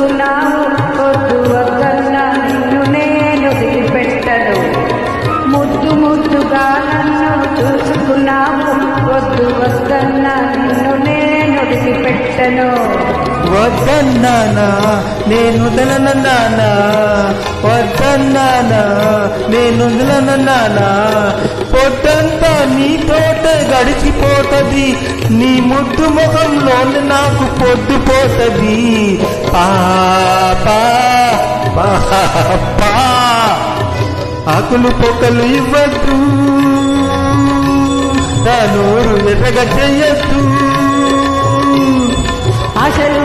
చూసుకున్నావు వద్దు వద్దన్నా నిన్ను నేను వదిలిపెట్టను ముద్దు ముద్దుగా నన్ను చూసుకున్నావు వద్దు వద్దన్నా నిన్ను నేను వదిలిపెట్టను వద్దన్నానా నేను వదలనన్నానా వద్దన్నానా నేను వదలనన్నానా పొద్దంతా నీ తోట గడిచిపోతది నీ ముద్దు ముఖంలోని నాకు పొద్దుపోతది పాపా పాపా ఆకులు పొక్కలు ఇవ్వద్దు నా నోరు ఎర్రగా చెయ్యొద్దు ఆశలు